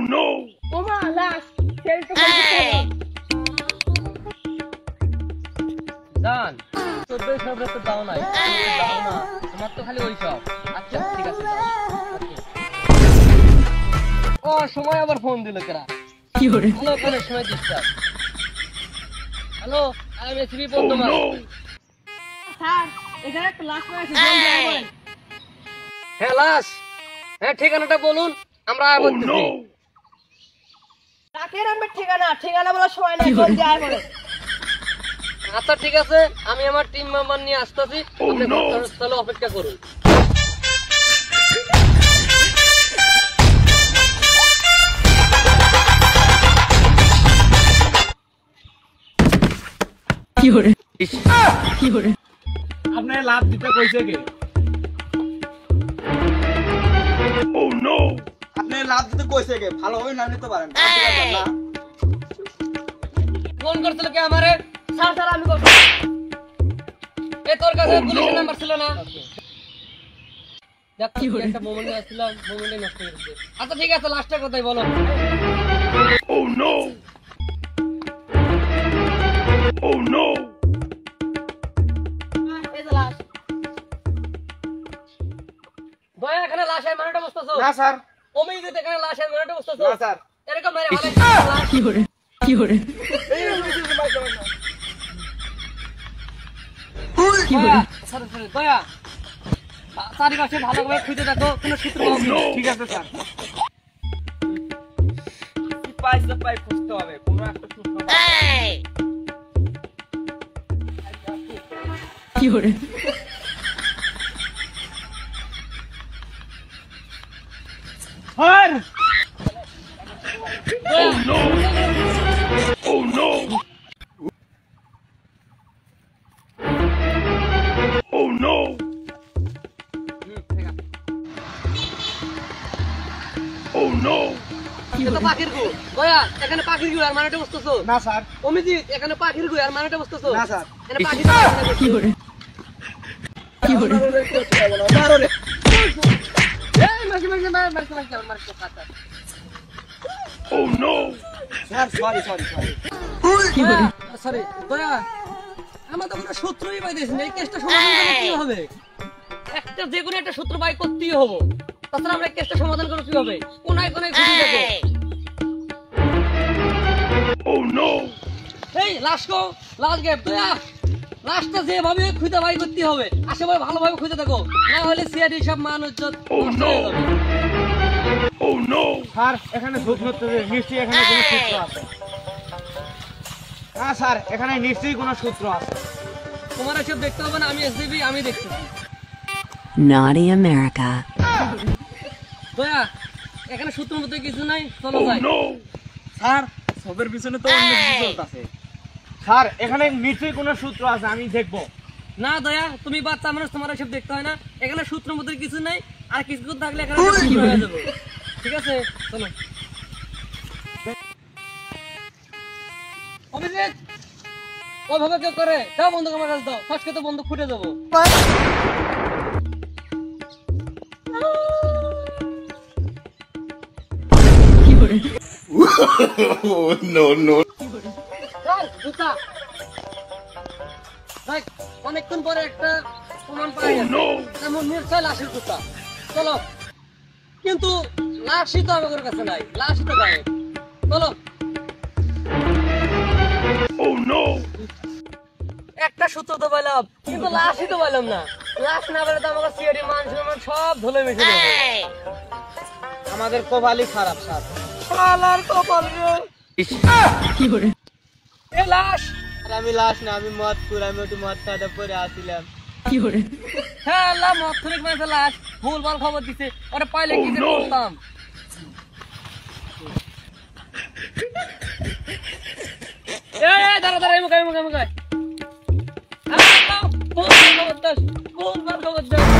no! ওমা লাশ সেই তো জান 1400 টাকা তো দাও নাই দাও না তোমার তো খালি ওই সব আচ্ছা ঠিক আছে ও সময় আবার ফোন দিল কেরা কি করে হ্যালো কোন সময় ডিস্টার্ব হ্যালো আমি এসবি বর্ধমান স্যার এখানে একটা লাশ আছে জলদি আয় বলেন হ্যাঁ লাশ হ্যাঁ ঠিকানাটা বলুন আমরা আয় বলতেছি রাতের আমার ঠিকানা বলার সময় নাই জলদি আয় বলেন আচ্ছা ঠিক আছে আমি আমার টিম মেম্বার নিয়ে আসতেছি আপনি তাহলে অপেক্ষা করুন কি করে আপনি লাভ দিতে কইছে কে ও নো আপনি লাভ দিতে কইছে কে ভালো হই না নিতে পারেন না ফোন করছিল কে আমারে স্যার আমি করব এ তোর কাছে পুলিশের নাম্বার ছিল না দেখ কি একটা মোমেন্ট আসছিল মোমেন্টে নষ্ট করে দিতে আচ্ছা ঠিক আছে লাস্টের কথাই বলো ও নো ও নো এই যে লাশ দয়া এখানে লাশের মানেটা বুঝতেছো না স্যার ওমি যদি এখানে লাশের মানেটা বুঝতেছো না স্যার এরকম মেরে ভালো লাশ কি করে এই ওই মাইক করুন না কি করে স্যার দয়া চারিপাশে ভালো করে খুঁজে দেখো কোনো সূত্র ঠিক আছে স্যার পাই খুঁজতে হবে কোনো একটা সূত্র কি করে sir Oh no! Oh no! Oh no! Oh no! এটা পাখির গু দয়া এখানে পাখির গু আর মানেটা বুঝতেছো না স্যার অমিজি এখানে পাখির গু আর মানেটা বুঝতেছো না স্যার এখানে পাখির কি করে মারো রে এই মারকি খাতা Oh no! Sir sorry sorry দয়া আমরা তো কোনো সূত্রই পাইতেছি না এই কেসটা সমাধান করতে কি হবে একটা যে কোনো একটা সূত্র বাই করতেই হবে তাছাড়া আমরা কেসটা সমাধান করতে কি হবে কোনায় খুঁজে দেখো Oh no! এই লাশ গ্যাপ দয়া লাশটা যেভাবে খুঁজে বাই করতে হবে আশেপাশে ভালোভাবে খুঁজে দেখো না হলে সিআইডি সব মান ইজ্জত নষ্ট হয়ে যাবে Oh no! স্যার এখানে সূত্র নিশ্চয়ই এখানে কোনো সূত্র আছে না স্যার এখানে নিশ্চয়ই কোনো সূত্র আছে তোমার এসব দেখতে হবে না আমি এসডিবি আমি দেখতেছি Naughty America. দয়া এখানে সূত্র মতো কিছু নাই চলো যাই স্যার সবের পিছনে তো অন্য কিছু চলতেছে স্যার এখানে নিশ্চয়ই কোনো সূত্র আছে আমি দেখব না দয়া তুমি বাচ্চা মানুষ তোমার এসব দেখতে হয় না এখানে সূত্র মতো কিছু নাই আর কিছু থাকলে এখানে সূত্র হয়ে যাবে ঠিক আছে চলো অভিজিৎ ওইভাবে কেউ করে দাও বন্ধুক আমার কাছে দাও ফাঁসকে তো বন্ধু ফুটে যাবো অনেকক্ষণ পরে একটা প্রমাণ পাই এমন নির্ছয় লাশের জুতা চলো কিন্তু লাশই তো আমাদের কাছে নাই লাশই তো গায়ে চলো একটা সূত্র তো পাইলাম কিন্তু লাশই তো পাইলাম না লাশ না পেলে তো আমাকে সিআইডি মান সম্মান সব ধুলে মিশে যাবে আমাদের কপালই খারাপ স্যার শালার কপাল রে কি করে এ লাশ আর আমি লাশ না আমি মদপুর আমি একটু মদ খাওয়া পরে আসছিলাম কি করে হ্যাঁ আল্লাহ মদ খরে মানে লাশ ভুলভাল খবর দিছে ওরে পাইলে কি যে করতাম এই দাঁড়া এই মুখে ভুলভাল খবর দাও